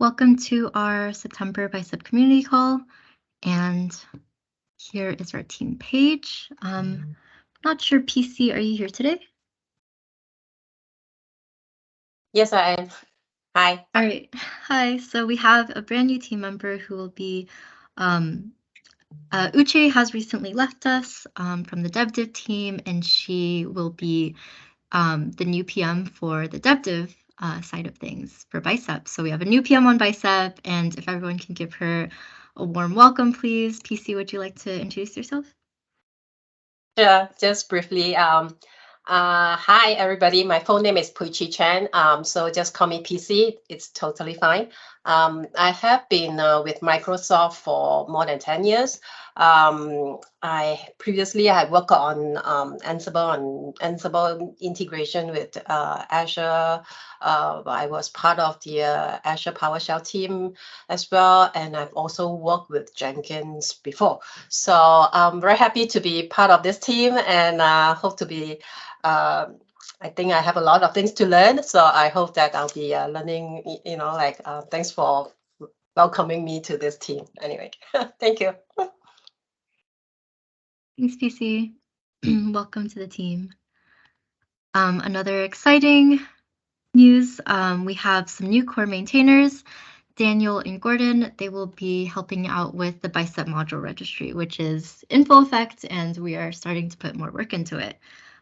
Welcome to our September Bicep community call, and here is our team page. Not sure, PC, are you here today? Yes, I am. Hi. All right. Hi. So we have a brand new team member who will be, Uche has recently left us from the DevDiv team, and she will be the new PM for the DevDiv side of things for Bicep. So we have a new PM on Bicep, and if everyone can give her a warm welcome, please. PC, would you like to introduce yourself? Sure, just briefly. Hi, everybody. My full name is Puichi Chen. So just call me PC. It's totally fine. I have been with Microsoft for more than 10 years. I previously worked on Ansible integration with Azure. I was part of the Azure PowerShell team as well, and I've also worked with Jenkins before. So I'm very happy to be part of this team, and hope to be. I think I have a lot of things to learn, so I hope that I'll be learning. Thanks for welcoming me to this team. Anyway, thank you. Thanks, PC. Welcome to the team. Another exciting news, we have some new core maintainers, Daniel and Gordon. They will be helping out with the Bicep module registry, which is in full effect, and we are starting to put more work into it.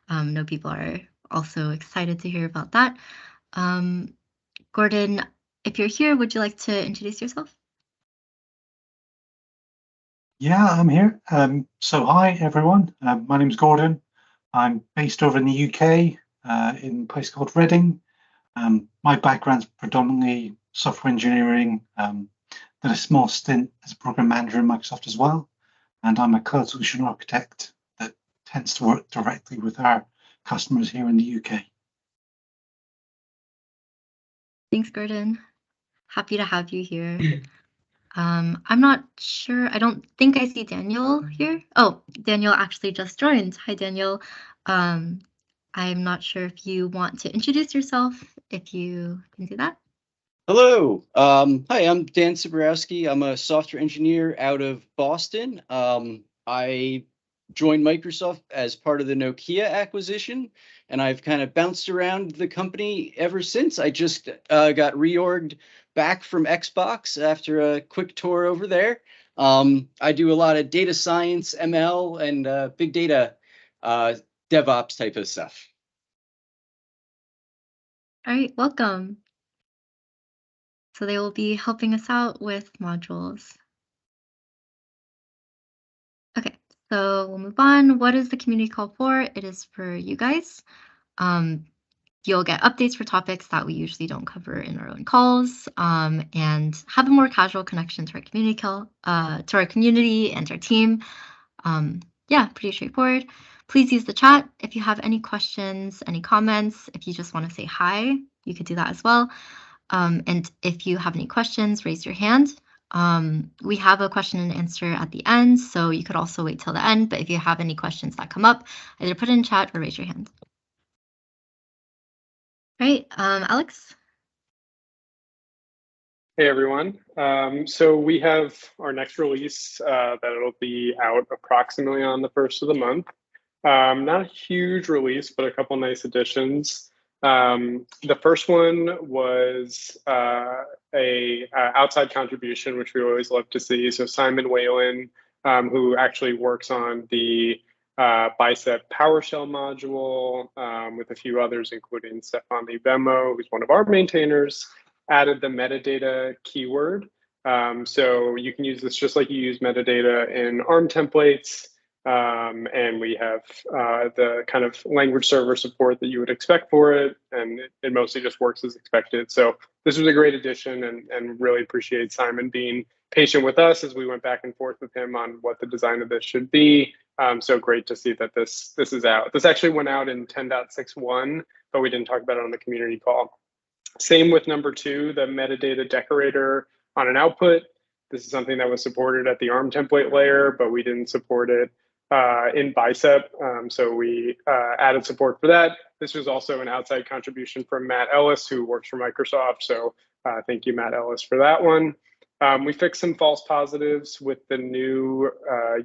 I know people are also excited to hear about that. Gordon, if you're here, would you like to introduce yourself? Yeah, I'm here. So hi, everyone. My name's Gordon. I'm based over in the UK, in a place called Reading. My background's predominantly software engineering. Did a small stint as a program manager in Microsoft as well. And I'm a cloud solution architect that tends to work directly with our customers here in the UK. Thanks, Gordon. Happy to have you here. I'm not sure. I don't think I see Daniel here. Oh, Daniel actually just joined. Hi, Daniel. I'm not sure if you want to introduce yourself, if you can do that. Hello. Hi, I'm Dan Siborowski. I'm a software engineer out of Boston. I joined Microsoft as part of the Nokia acquisition, and I've kind of bounced around the company ever since. I just got reorged back from Xbox after a quick tour over there. I do a lot of data science, ML, and big data DevOps type of stuff. All right, welcome. So they will be helping us out with modules. Okay, so we'll move on. What is the community call for? It is for you guys. You'll get updates for topics that we usually don't cover in our own calls, and have a more casual connection to our community and our team. Yeah, pretty straightforward. Please use the chat if you have any questions, any comments. If you just want to say hi, you could do that as well. And if you have any questions, raise your hand. We have a question and answer at the end, so you could also wait till the end. But if you have any questions that come up, either put it in chat or raise your hand. Right, Alex? Hey everyone. So we have our next release that'll be out approximately on the 1st of the month. Not a huge release, but a couple nice additions. The first one was a outside contribution, which we always love to see. So Simon Whalen, who actually works on the Bicep PowerShell module with a few others, including Stefan Bemo, who's one of our maintainers, added the metadata keyword. So you can use this just like you use metadata in ARM templates. And we have the kind of language server support that you would expect for it. And it mostly just works as expected. So this was a great addition, and really appreciate Simon being patient with us as we went back and forth with him on what the design of this should be. So great to see that this is out. This actually went out in 10.6.1, but we didn't talk about it on the community call. Same with number 2, the metadata decorator on an output. This is something that was supported at the ARM template layer, but we didn't support it in Bicep. So we added support for that. This was also an outside contribution from Matt Ellis, who works for Microsoft. So Thank you, Matt Ellis, for that one. We fixed some false positives with the new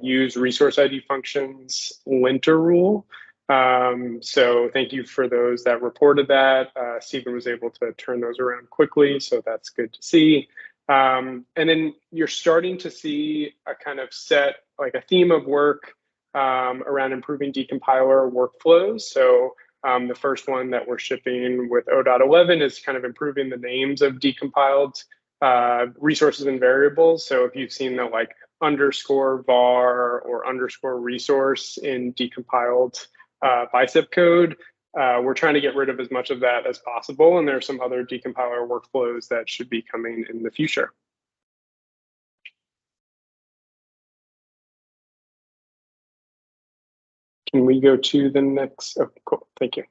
use resource ID functions linter rule. So thank you for those that reported that. Stephen was able to turn those around quickly, so that's good to see. And then you're starting to see a kind of set, like a theme of work around improving decompiler workflows. So the first one that we're shipping with 0.11 is kind of improving the names of decompiled resources and variables. So if you've seen the like underscore var or underscore resource in decompiled Bicep code, we're trying to get rid of as much of that as possible. And there are some other decompiler workflows that should be coming in the future. Can we go to the next? Oh, cool. Thank you.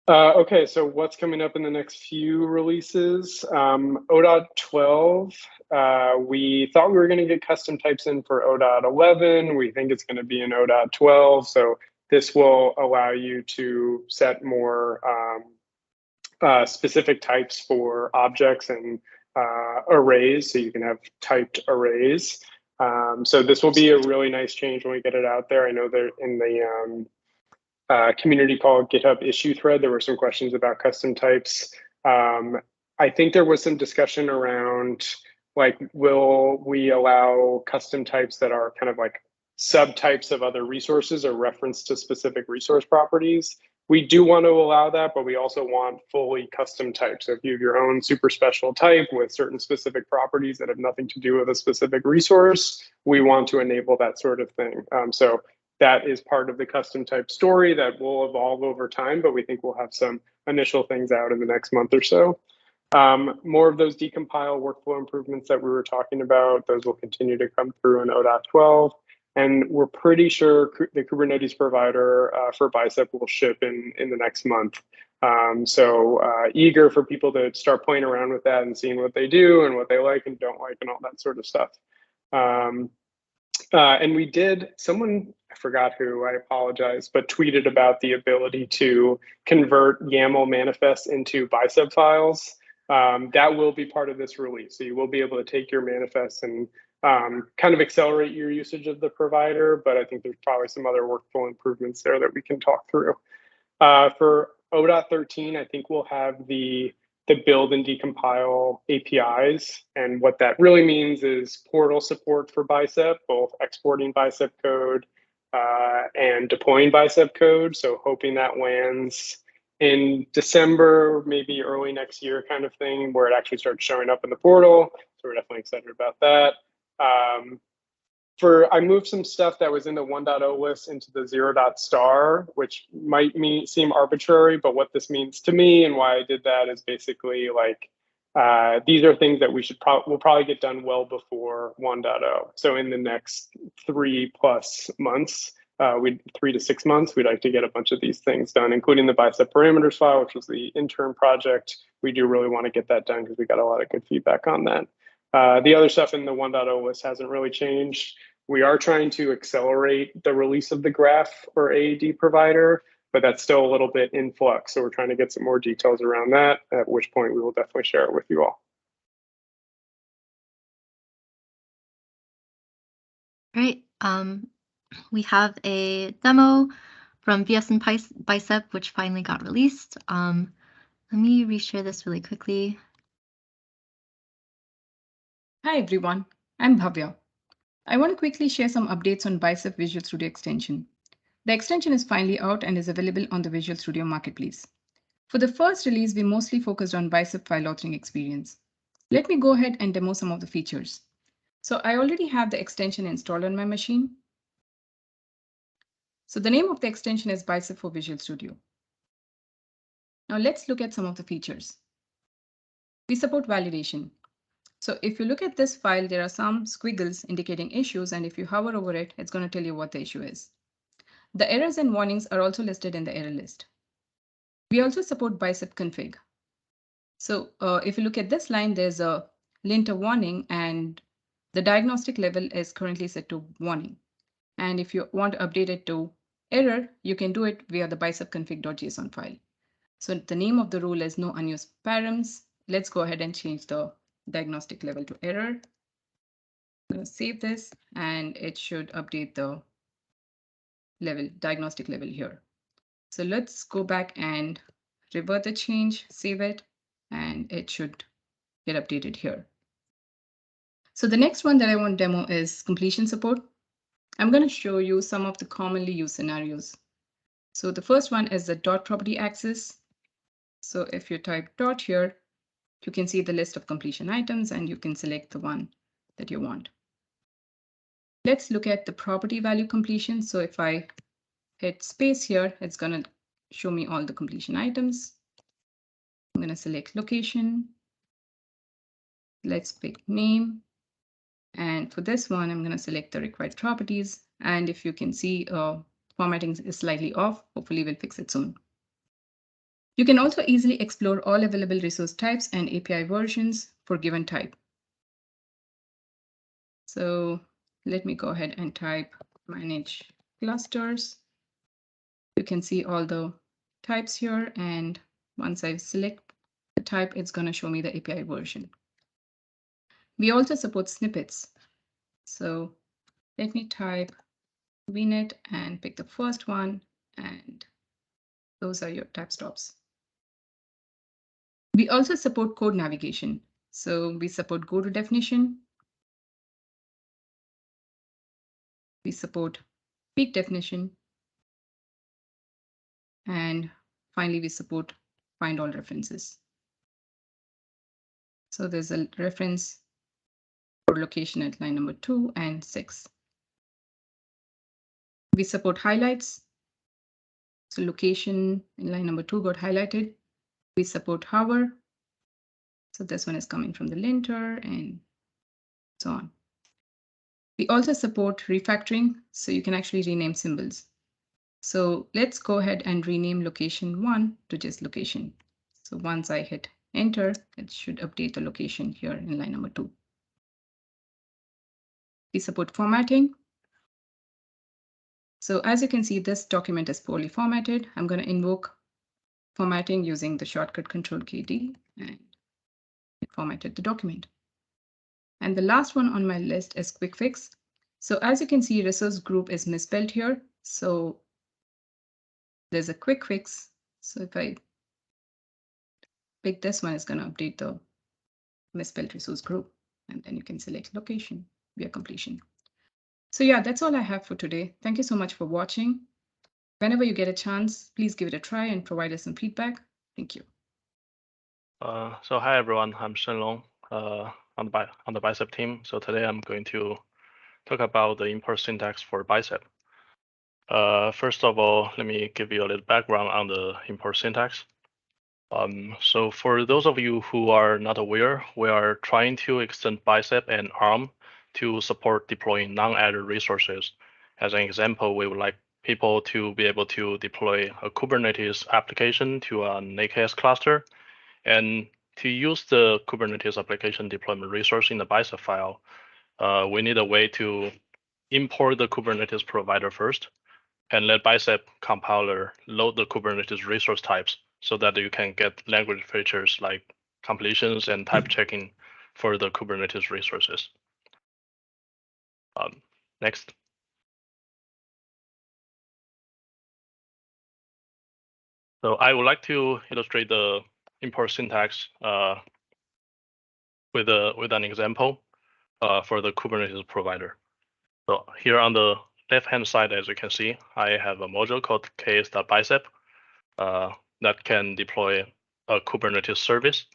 Okay, so what's coming up in the next few releases? 0.12, we thought we were going to get custom types in for 0.11. We think it's going to be in 0.12. So this will allow you to set more specific types for objects and arrays. So you can have typed arrays. So this will be a really nice change when we get it out there. I know that in the community called GitHub issue thread, there were some questions about custom types. I think there was some discussion around like, will we allow custom types that are kind of like subtypes of other resources or reference to specific resource properties? We do want to allow that, but we also want fully custom types. So if you have your own super special type with certain specific properties that have nothing to do with a specific resource, we want to enable that sort of thing. So that is part of the custom type story that will evolve over time, but we think we'll have some initial things out in the next month or so. More of those decompile workflow improvements that we were talking about, those will continue to come through in 0.12. And we're pretty sure the Kubernetes provider for Bicep will ship in the next month. So eager for people to start playing around with that and seeing what they do and what they like and don't like and all that sort of stuff. And we did, someone, I forgot who, I apologize, but tweeted about the ability to convert YAML manifests into Bicep files. That will be part of this release. So you will be able to take your manifests and kind of accelerate your usage of the provider, but I think there's probably some other workflow improvements there that we can talk through. For 0.13, I think we'll have the build and decompile APIs. And what that really means is portal support for Bicep, both exporting Bicep code and deploying Bicep code. So hoping that lands in December, maybe early next year kind of thing, where it actually starts showing up in the portal. So we're definitely excited about that. I moved some stuff that was in the 1.0 list into the 0.star, which might seem arbitrary, but what this means to me and why I did that is basically like, these are things that we'll probably get done well before 1.0. So in the next 3+ months, 3 to 6 months, we'd like to get a bunch of these things done, including the Bicep parameters file, which was the intern project. We do really want to get that done because we got a lot of good feedback on that. The other stuff in the 1.0 list hasn't really changed. We are trying to accelerate the release of the graph for AAD provider, but that's still a little bit in flux. So we're trying to get some more details around that, at which point we will definitely share it with you all. Great. We have a demo from VS and Bicep, which finally got released. Let me reshare this really quickly. Hi everyone, I'm Bhavya. I want to quickly share some updates on Bicep Visual Studio extension. The extension is finally out and is available on the Visual Studio Marketplace. For the first release, we mostly focused on Bicep file authoring experience. Let me go ahead and demo some of the features. So I already have the extension installed on my machine. So the name of the extension is Bicep for Visual Studio. Now let's look at some of the features. We support validation. So if you look at this file, there are some squiggles indicating issues, and if you hover over it, it's going to tell you what the issue is. The errors and warnings are also listed in the error list. We also support Bicep config. So if you look at this line, there's a linter warning, and the diagnostic level is currently set to warning. And if you want to update it to error, you can do it via the bicep config.json file. So the name of the rule is no unused params. let's go ahead and change the diagnostic level to error. I'm going to save this, and it should update the diagnostic level here. So let's go back and revert the change, save it, and it should get updated here. So the next one that I want to demo is completion support. I'm going to show you some of the commonly used scenarios. So the first one is the dot property access. So if you type dot here, you can see the list of completion items and you can select the one that you want. Let's look at the property value completion. So if I hit space here, it's going to show me all the completion items. I'm going to select location. Let's pick name. And for this one, I'm going to select the required properties. And if you can see, formatting is slightly off. Hopefully we'll fix it soon. You can also easily explore all available resource types and API versions for given type. So let me go ahead and type manage clusters. You can see all the types here. And once I select the type, it's going to show me the API version. We also support snippets. So let me type vnet and pick the first one. And those are your type stops. We also support code navigation. So we support go to definition. We support peak definition. And finally, we support find all references. So there's a reference for location at line number 2 and 6. We support highlights. So location in line number 2 got highlighted. We support hover. So this one is coming from the linter and so on. We also support refactoring, so you can actually rename symbols. So let's go ahead and rename location 1 to just location. So once I hit enter, it should update the location here in line number 2. We support formatting. So as you can see, this document is poorly formatted. I'm going to invoke formatting using the shortcut Control-KD, and it formatted the document. And the last one on my list is quick fix. So as you can see, resource group is misspelled here. So there's a quick fix. So if I pick this one, it's going to update the misspelled resource group. And then you can select location via completion. So yeah, that's all I have for today. Thank you so much for watching. Whenever you get a chance, please give it a try and provide us some feedback. Thank you. So hi everyone, I'm Shenlong on the Bicep team. So today I'm going to talk about the import syntax for Bicep. First of all, let me give you a little background on the import syntax. So for those of you who are not aware, we are trying to extend Bicep and ARM to support deploying non-Azure resources. As an example, we would like people to be able to deploy a Kubernetes application to an AKS cluster. And to use the Kubernetes application deployment resource in the Bicep file, we need a way to import the Kubernetes provider first and let Bicep compiler load the Kubernetes resource types so that you can get language features like completions and type checking for the Kubernetes resources. Next. So I would like to illustrate the import syntax with an example for the Kubernetes provider. So here on the left-hand side, as you can see, I have a module called ks.bicep that can deploy a Kubernetes service.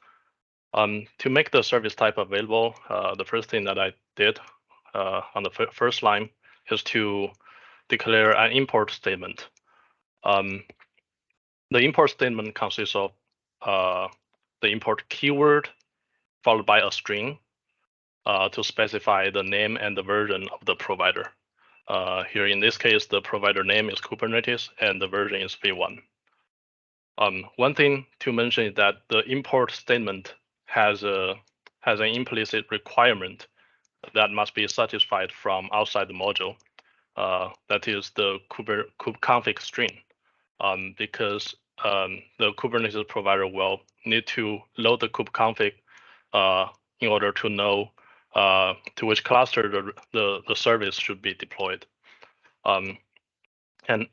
To make the service type available, the first thing that I did on the first line is to declare an import statement. The import statement consists of the import keyword followed by a string to specify the name and the version of the provider. Here in this case, the provider name is Kubernetes and the version is v1. One thing to mention is that the import statement has an implicit requirement that must be satisfied from outside the module. That is the kubeconfig string, because the Kubernetes provider will need to load the kubeconfig in order to know to which cluster the service should be deployed. And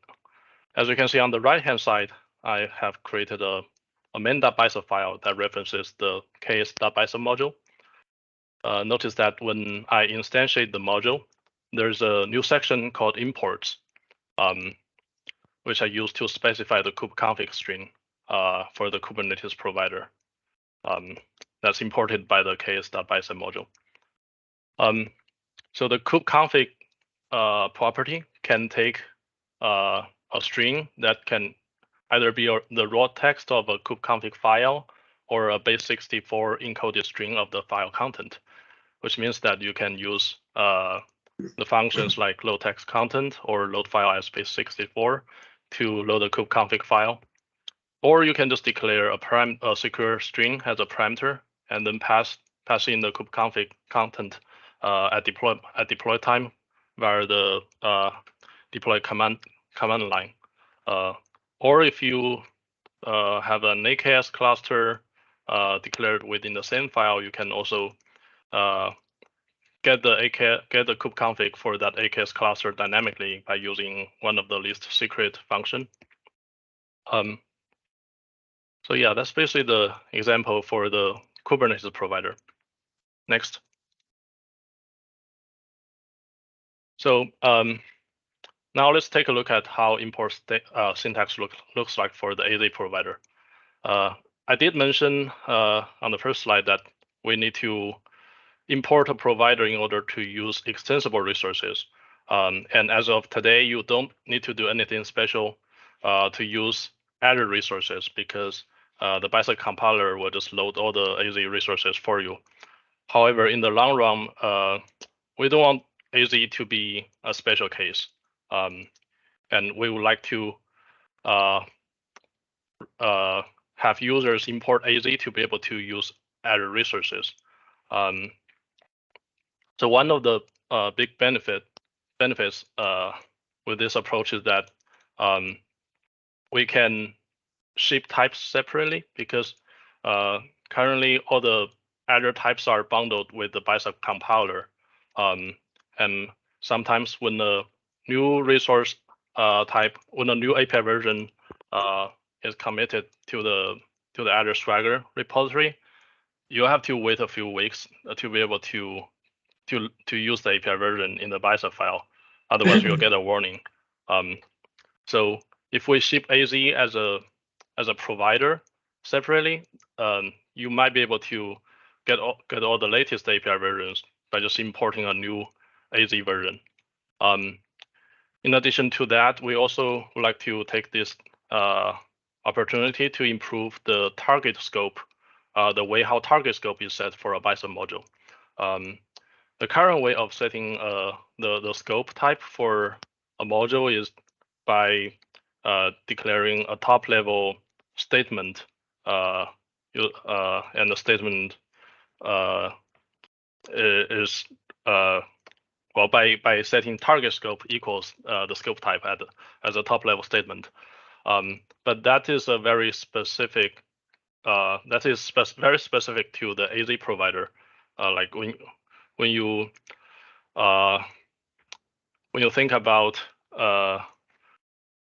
as you can see on the right-hand side, I have created a main.bicep file that references the ks.bicep module. Notice that when I instantiate the module, there's a new section called imports, which I use to specify the kubeconfig string for the Kubernetes provider. That's imported by the ks.bicep module. So the kubeconfig property can take a string that can either be the raw text of a kubeconfig file or a base64 encoded string of the file content, which means that you can use the functions like load text content or load file as base64 to load a kubeconfig file. Or you can just declare a secure string as a parameter and then pass in the kubeconfig content at deploy time via the deploy command line. Or if you have an AKS cluster declared within the same file, you can also get the kubeconfig for that AKS cluster dynamically by using one of the least secret function. So yeah, that's basically the example for the Kubernetes provider. Next. So now let's take a look at how import syntax looks like for the AZ provider. I did mention on the first slide that we need to import a provider in order to use extensible resources. And as of today, you don't need to do anything special to use Azure resources because the Bicep compiler will just load all the AZ resources for you. However, in the long run, we don't want AZ to be a special case. And we would like to have users import AZ to be able to use Azure resources. So one of the big benefits with this approach is that we can ship types separately because currently all the Azure types are bundled with the Bicep compiler. And sometimes when the new resource type, when a new API version is committed to the Azure Swagger repository, you have to wait a few weeks to be able to use the API version in the Bicep file. Otherwise, you'll get a warning. So if we ship AZ as a provider separately, you might be able to get all the latest API versions by just importing a new AZ version. In addition to that, we also would like to take this opportunity to improve the target scope, the way how target scope is set for a Bicep module. The current way of setting the scope type for a module is by declaring a top level statement, and the statement is well, by setting target scope equals the scope type as a top level statement. But that is a very specific very specific to the AZ provider. Like when you think about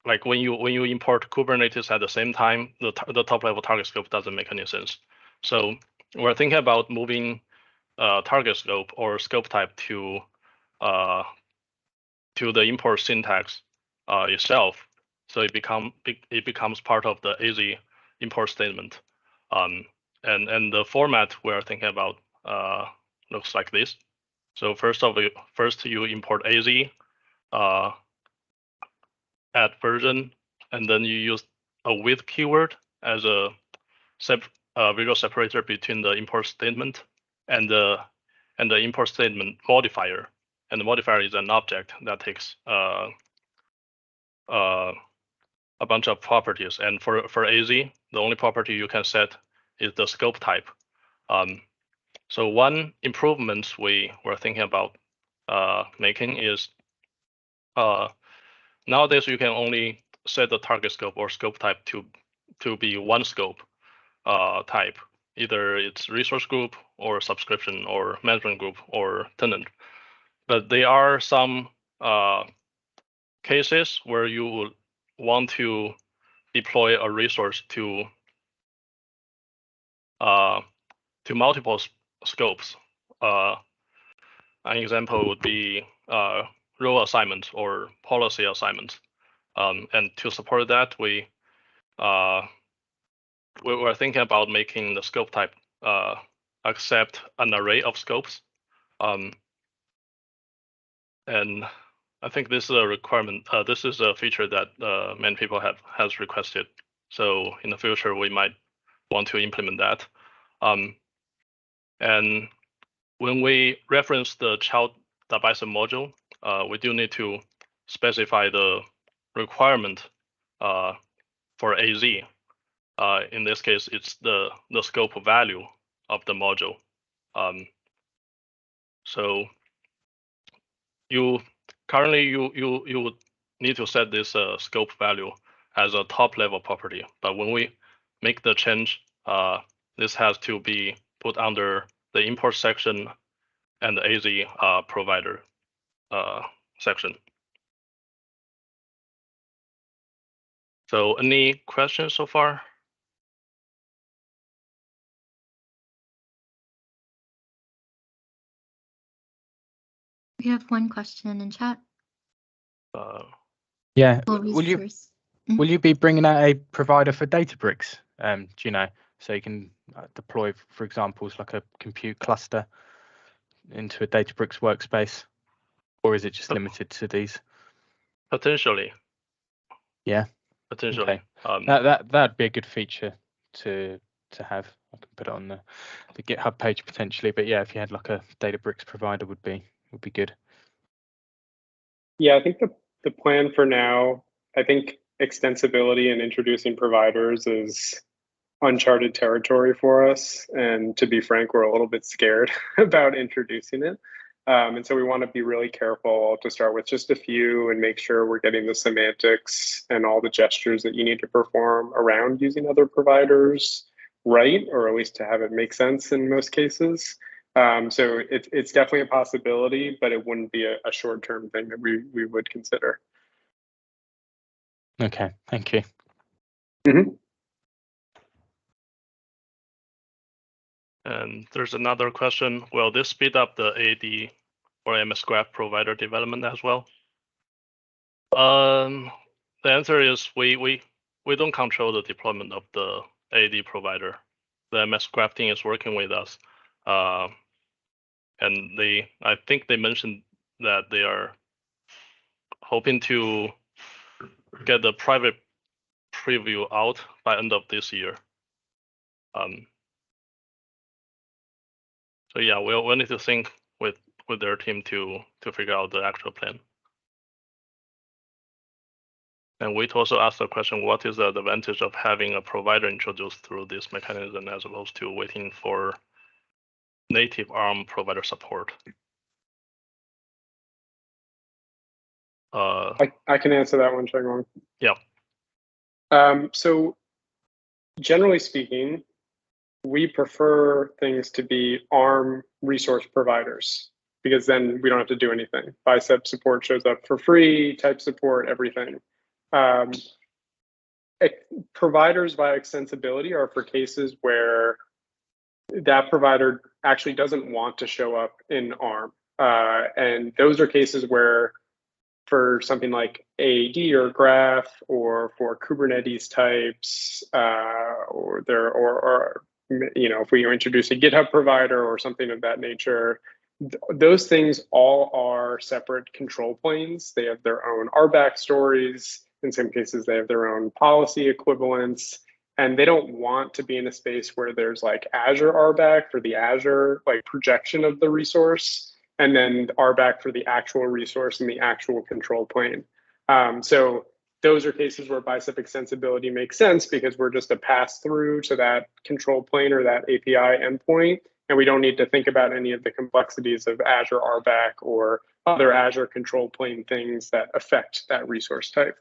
like when you import Kubernetes at the same time, the top level target scope doesn't make any sense. So we're thinking about moving target scope or scope type to the import syntax itself. So it becomes part of the AZ import statement. And the format we're thinking about looks like this. So first you import AZ, add version, and then you use a with keyword as a visual separator between the import statement and the import statement modifier. And the modifier is an object that takes a bunch of properties. And for AZ, the only property you can set is the scope type. So one improvement we were thinking about making is nowadays you can only set the target scope or scope type to to be one scope type. Either it's resource group or subscription or management group or tenant. But there are some cases where you would want to deploy a resource to multiple scopes. An example would be role assignment or policy assignment. And to support that, we were thinking about making the scope type accept an array of scopes. And I think this is a requirement. This is a feature that many people has requested. So in the future, we might want to implement that. And when we reference the child.bicep module, we do need to specify the requirement for AZ. In this case, it's the scope value of the module. So you would need to set this scope value as a top level property. But when we make the change, this has to be put under the import section and the AZ provider section. So any questions so far? We have one question in chat. Yeah. We'll Will you be bringing out a provider for Databricks? Do you know, so you can deploy, for example, like a compute cluster into a Databricks workspace, or is it just limited to these? Potentially. Yeah. Potentially. Okay. That'd be a good feature to have. I can put it on the GitHub page potentially, but yeah, if you had like a Databricks provider, would be good. Yeah, I think the plan for now, I think extensibility and introducing providers is uncharted territory for us. And to be frank, we're a little bit scared about introducing it. And so we want to be really careful to start with just a few and make sure we're getting the semantics and all the gestures that you need to perform around using other providers right, or at least to have it make sense in most cases. So it's definitely a possibility, but it wouldn't be a short-term thing that we would consider. Okay, thank you. Mm-hmm. And there's another question. Will this speed up the AD or MS Graph provider development as well? The answer is we don't control the deployment of the AD provider. The MS Graph team is working with us, and I think they mentioned that they are hoping to get the private preview out by end of this year. So yeah, we'll need to think with their team to figure out the actual plan. And we also asked the question, what is the advantage of having a provider introduced through this mechanism as opposed to waiting for native ARM provider support? I can answer that one, Cheng-Wang. Yeah. So generally speaking, we prefer things to be ARM resource providers, because then we don't have to do anything. Bicep support shows up for free, type support, everything. Providers via extensibility are for cases where that provider actually doesn't want to show up in ARM. And those are cases where for something like AAD or Graph, or for Kubernetes types, or if we introduce a GitHub provider or something of that nature, those things all are separate control planes. They have their own RBAC stories. In some cases, they have their own policy equivalents, and they don't want to be in a space where there's like Azure RBAC for the Azure projection of the resource, and then RBAC for the actual resource and the actual control plane. So those are cases where Bicep extensibility makes sense, because we're just a pass through to that control plane or that API endpoint, and we don't need to think about any of the complexities of Azure RBAC or other Azure control plane things that affect that resource type.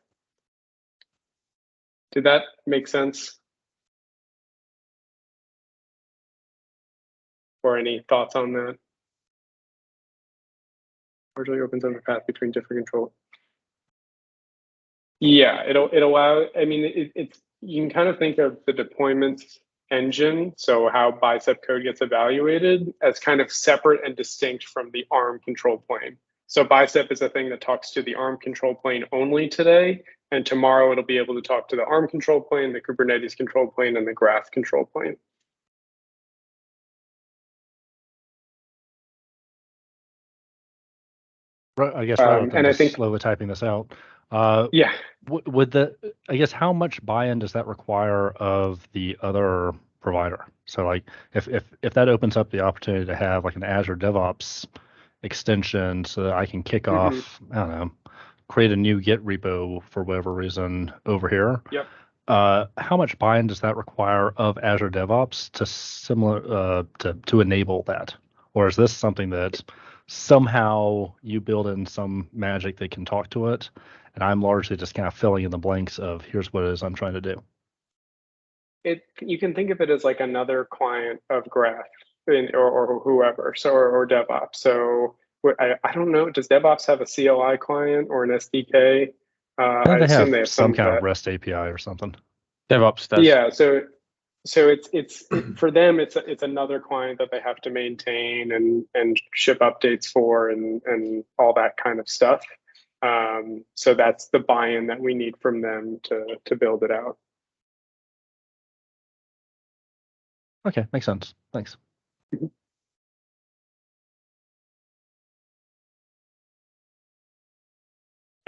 Did that make sense? Or any thoughts on that? Largely opens up a path between different control. Yeah, it allows. I mean, it's you can kind of think of the deployment engine, so how Bicep code gets evaluated, as kind of separate and distinct from the ARM control plane. So Bicep is a thing that talks to the ARM control plane only today, and tomorrow it'll be able to talk to the ARM control plane, the Kubernetes control plane, and the Graph control plane. Right, I guess rather than and I just think slower typing this out, yeah, I guess how much buy-in does that require of the other provider? So like if that opens up the opportunity to have like an Azure DevOps extension so that I can kick off, I don't know, create a new Git repo for whatever reason over here. Yep. How much buy-in does that require of Azure DevOps to enable that? Or is this something that somehow you build in some magic that can talk to it, and I'm largely just kind of filling in the blanks of here's what it is I'm trying to do? You can think of it as like another client of Graph or whoever, so or DevOps. So I don't know, does DevOps have a CLI client or an SDK? I They assume have they have some of kind that. of REST API or something. DevOps does. Yeah, so it's for them it's another client that they have to maintain and ship updates for and all that kind of stuff. So that's the buy-in that we need from them to build it out. Okay, makes sense. Thanks.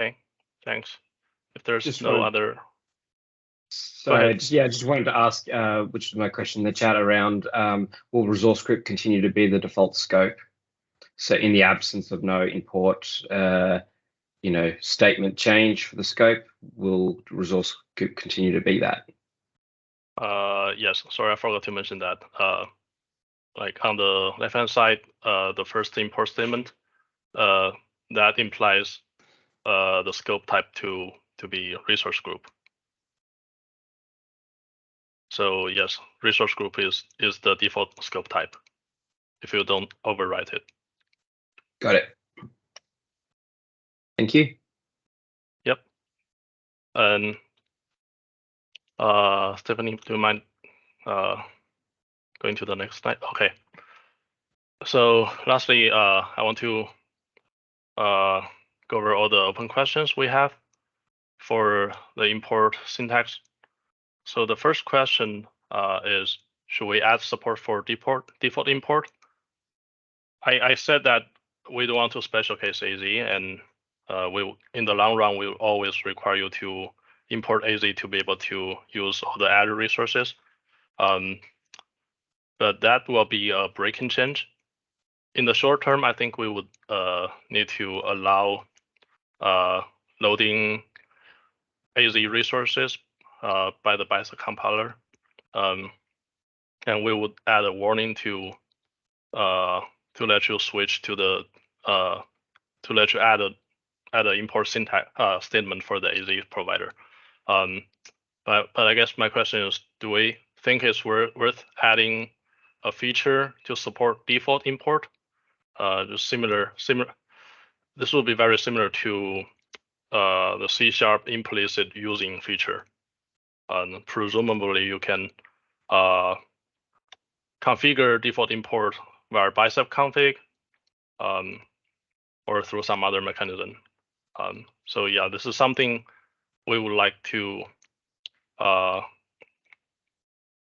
Okay, thanks. If there's Just no wanted- other, So just wanted to ask, which is my question in the chat around, will resource script continue to be the default scope? So in the absence of no import, statement change for the scope, will resource script continue to be that? yes, sorry, I forgot to mention that. Like on the left-hand side, the first import statement, that implies the scope type to be resource group. So yes, resource group is the default scope type if you don't overwrite it. Got it. Thank you. Yep. And Stephanie, do you mind going to the next slide? Okay. So lastly, I want to go over all the open questions we have for the import syntax. So the first question is, should we add support for default import? I said that we don't want to special case AZ, and in the long run, we will always require you to import AZ to be able to use all the Azure resources. But that will be a breaking change. In the short term, I think we would need to allow loading AZ resources by the Bicep compiler, and we would add a warning to let you switch to the to let you add an import syntax statement for the AZ provider. But I guess my question is, do we think it's worth adding a feature to support default import? Just similar. This will be very similar to the C# implicit using feature. Presumably, you can configure default import via Bicep config, or through some other mechanism. So yeah, this is something we would like to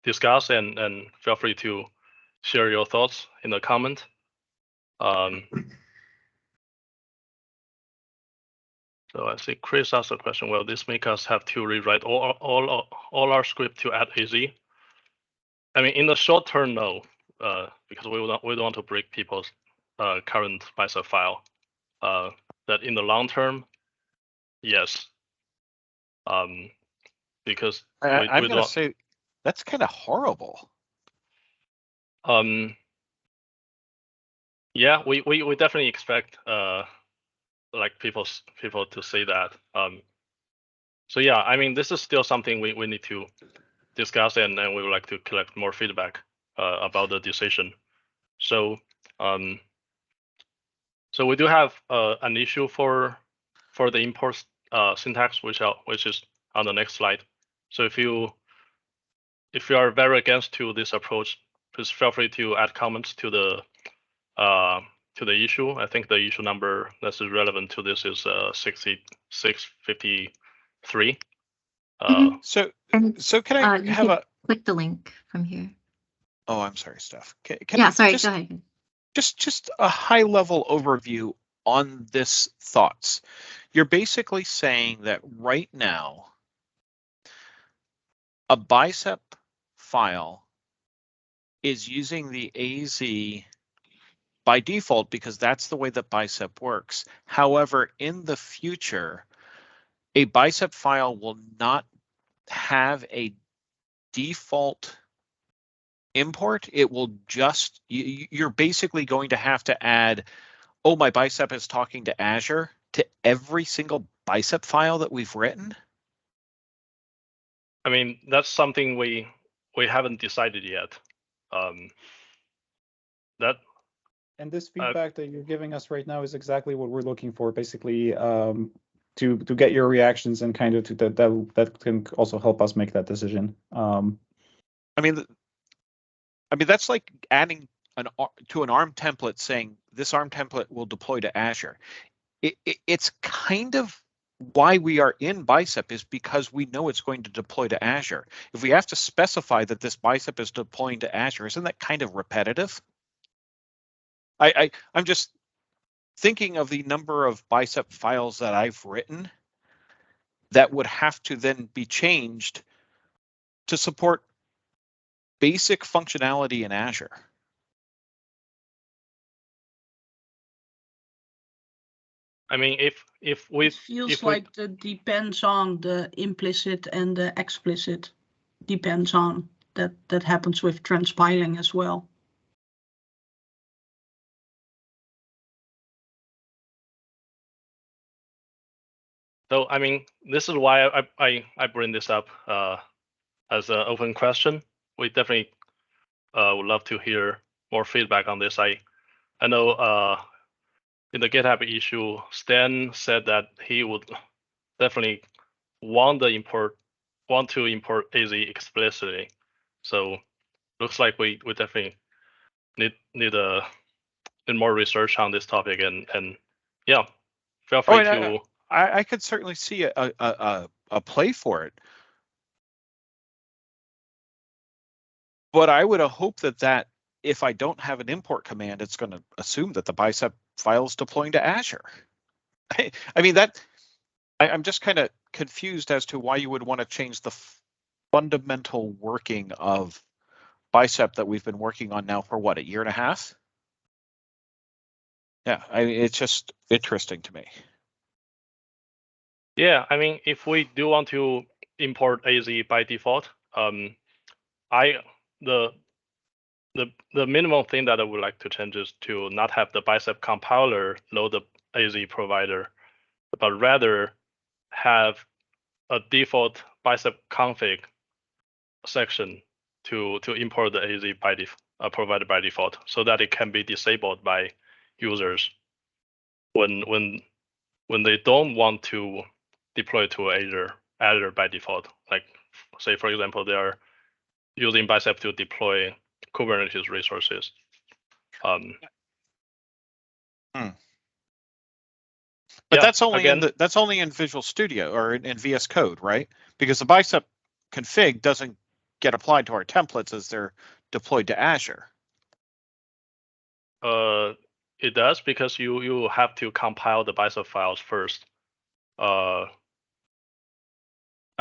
discuss, and feel free to share your thoughts in the comment. So I see Chris asked a question. Will this make us have to rewrite all our script to add AZ? I mean, in the short term, no, because we don't want to break people's current Bicep file. That in the long term, yes. Because I'm going to say that's kind of horrible. Yeah, we definitely expect like people to say that. So yeah, I mean, this is still something we need to discuss, and we would like to collect more feedback about the decision. So so we do have an issue for the import syntax, which is on the next slide. So if you are very against to this approach, please feel free to add comments to the issue. I think the issue number that is relevant to this is 6653. So And can I you have can a? click the link from here. Oh, I'm sorry, Steph. Can Yeah, I sorry, just, go ahead. just a high level overview on this thoughts. You're basically saying that right now, a Bicep file is using the AZ by default because that's the way that Bicep works. However, in the future, a Bicep file will not have a default import. It will just, you're basically going to have to add, oh, my Bicep is talking to Azure to every single Bicep file that we've written. I mean, that's something we haven't decided yet. And this feedback that you're giving us right now is exactly what we're looking for, basically, to get your reactions and kind of to that can also help us make that decision. I mean, that's like adding to an ARM template saying this ARM template will deploy to Azure. It's kind of why we are in Bicep is because we know it's going to deploy to Azure. If we have to specify that this Bicep is deploying to Azure, isn't that kind of repetitive? I'm just thinking of the number of Bicep files that I've written that would have to then be changed to support basic functionality in Azure. I mean, if we it feels like that depends on the implicit and the explicit depends on that happens with transpiling as well. So I mean, this is why I bring this up as an open question. We definitely would love to hear more feedback on this. I know in the GitHub issue, Stan said that he would definitely want to import AZ explicitly. So looks like we definitely need more research on this topic, and yeah, feel free to. I could certainly see a play for it, but I would hope that if I don't have an import command, it's going to assume that the Bicep file is deploying to Azure. I mean, I'm just kind of confused as to why you would want to change the fundamental working of Bicep that we've been working on now for what, a year and a half? Yeah, it's just interesting to me. Yeah, I mean, if we do want to import AZ by default, the minimum thing that I would like to change is to not have the Bicep compiler load the AZ provider, but rather have a default Bicep config section to import the AZ by provided by default, so that it can be disabled by users when they don't want to deploy to Azure by default. Like, say for example, they are using Bicep to deploy Kubernetes resources. But yeah, that's only in Visual Studio or in VS Code, right? Because the Bicep config doesn't get applied to our templates as they're deployed to Azure. It does, because you have to compile the Bicep files first. I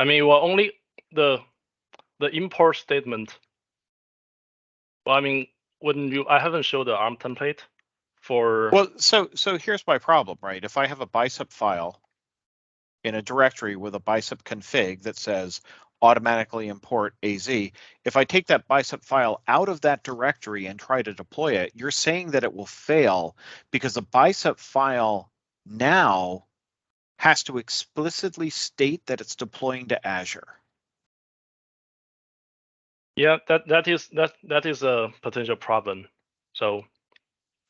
mean, well, only the import statement. Well, I mean, I haven't showed the ARM template for. Well, so here's my problem, right? If I have a Bicep file in a directory with a Bicep config that says automatically import AZ, if I take that Bicep file out of that directory and try to deploy it, you're saying that it will fail because the Bicep file now has to explicitly state that it's deploying to Azure. Yeah, that is a potential problem. So,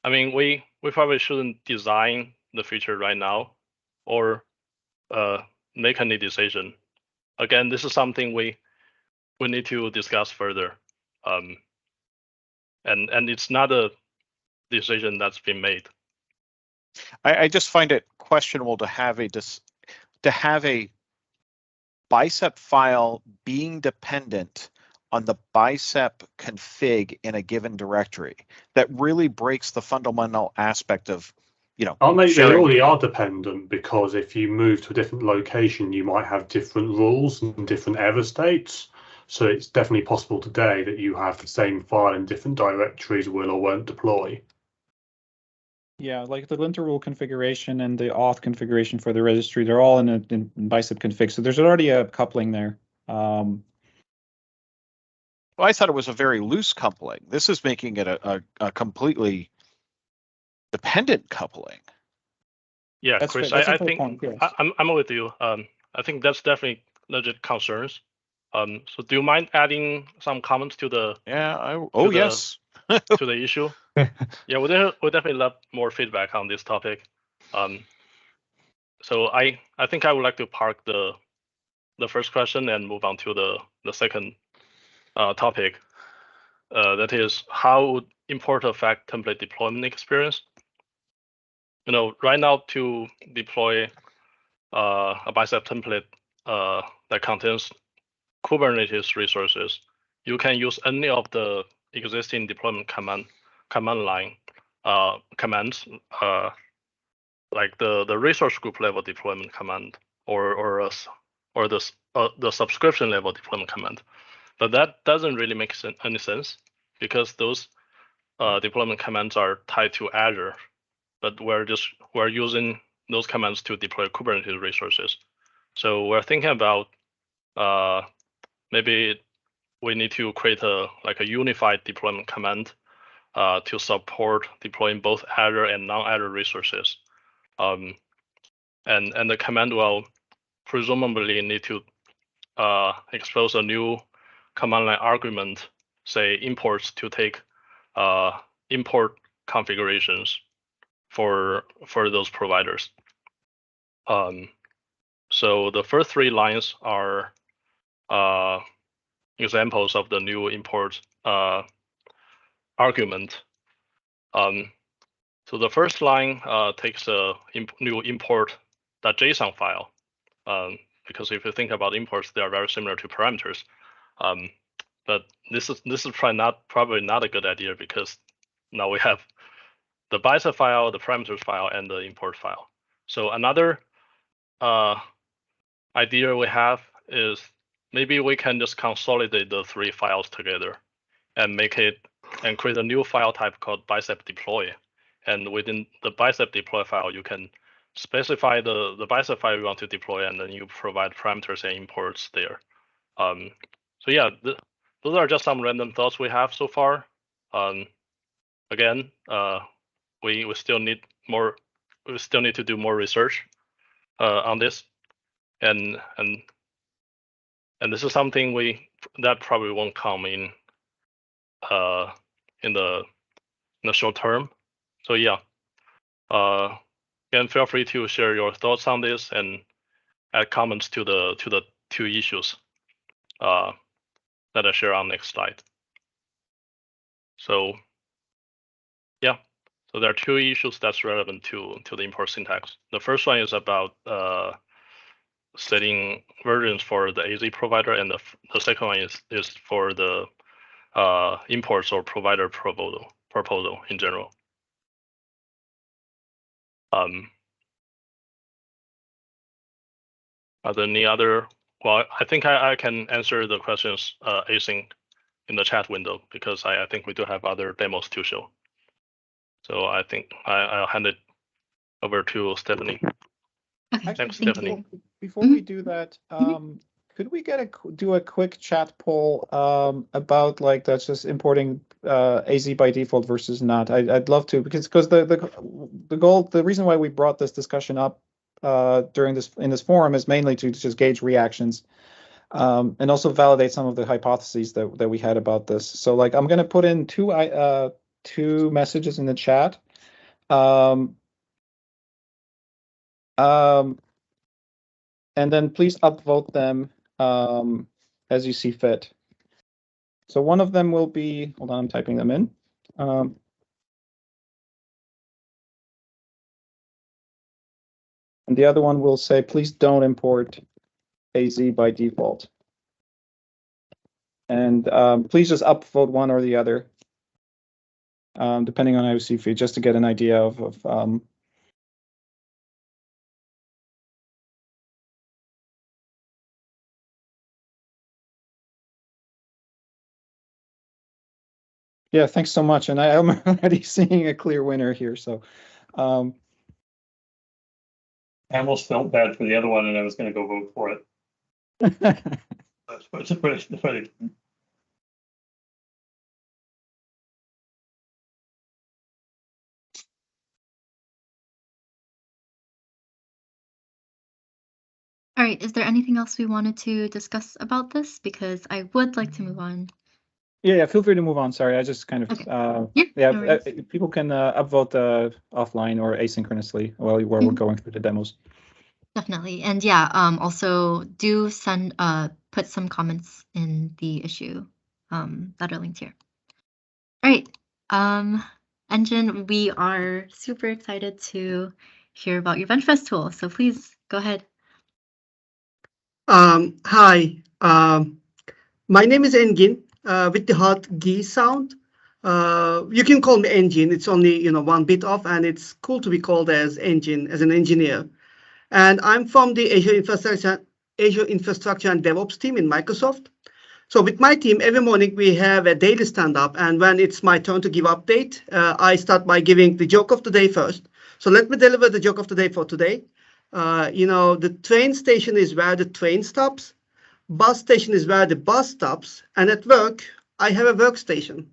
I mean, we probably shouldn't design the feature right now, or make any decision. Again, this is something we need to discuss further. And it's not a decision that's been made. I just find it questionable to have a Bicep file being dependent on the Bicep config in a given directory. That really breaks the fundamental aspect of, Aren't they sharing. already are dependent, because if you move to a different location, you might have different rules and different error states. So it's definitely possible today that you have the same file in different directories will or won't deploy. Yeah, like the linter rule configuration and the auth configuration for the registry, they're all in Bicep config. So there's already a coupling there. Well, I thought it was a very loose coupling. This is making it a completely dependent coupling. Yeah, That's Chris, fair. That's a I fair think point, yes. I'm with you. I think that's definitely legit concerns. So do you mind adding some comments to the Yes to the issue? Yeah, we definitely love more feedback on this topic. So I think I would like to park the first question and move on to the second topic. That is, how would import affect template deployment experience? Right now, to deploy a Bicep template that contains Kubernetes resources, you can use any of the existing deployment command line commands, like the resource group level deployment command, or the subscription level deployment command. But that doesn't really make any sense, because those deployment commands are tied to Azure, but we're using those commands to deploy Kubernetes resources. So we're thinking about maybe we need to create a unified deployment command to support deploying both Azure and non-Azure resources. And the command will presumably need to expose a new command line argument, say imports, to take import configurations for those providers. So the first three lines are examples of the new import argument. So the first line takes a new import.json file, because if you think about imports, they are very similar to parameters. But this is probably not a good idea, because now we have the Bicep file, the parameters file, and the import file. So another idea we have is maybe we can just consolidate the three files together and create a new file type called Bicep deploy. And within the Bicep deploy file, you can specify the Bicep file you want to deploy, and then you provide parameters and imports there. So yeah, those are just some random thoughts we have so far. Again, we still need more. We still need to do more research on this, and this is something that probably won't come in the short term. So yeah, again, feel free to share your thoughts on this and add comments to the two issues that I share on next slide. So yeah, so there are two issues that's relevant to the import syntax. The first one is about setting versions for the AZ provider, and the second one is for the imports or provider proposal in general. Are there any other? Well, I think I can answer the questions async in the chat window, because I think we do have other demos to show. So I think I'll hand it over to Stephanie. Okay, Thanks, thank Stephanie. you. Before we do that, could we do a quick chat poll about that's just importing AZ by default versus not? I'd love to, because the reason why we brought this discussion up in this forum is mainly to just gauge reactions, and also validate some of the hypotheses that we had about this. So like I'm going to put in two messages in the chat. And then please upvote them as you see fit. So one of them will be, hold on, I'm typing them in. And the other one will say, please don't import AZ by default. And please just upvote one or the other, depending on how you see fit, just to get an idea of yeah, thanks so much. And I am already seeing a clear winner here. So I almost felt bad for the other one, and I was going to go vote for it. That's pretty. All right, is there anything else we wanted to discuss about this? Because I would like to move on. Yeah, feel free to move on. Sorry, I just kind of Okay. no people can upvote offline or asynchronously while we're going through the demos. Definitely. And yeah, also do send put some comments in the issue that are linked here. All right. Engin, we are super excited to hear about your Benchpress tool. So please go ahead. Hi, my name is Engin with the hot G sound. You can call me Engin. It's only one bit off, and it's cool to be called as Engin as an engineer. And I'm from the Azure Infrastructure and DevOps team in Microsoft. So with my team, every morning we have a daily stand-up, and when it's my turn to give update, I start by giving the joke of the day first. So let me deliver the joke of the day for today. The train station is where the train stops. Bus station is where the bus stops. And at work, I have a workstation.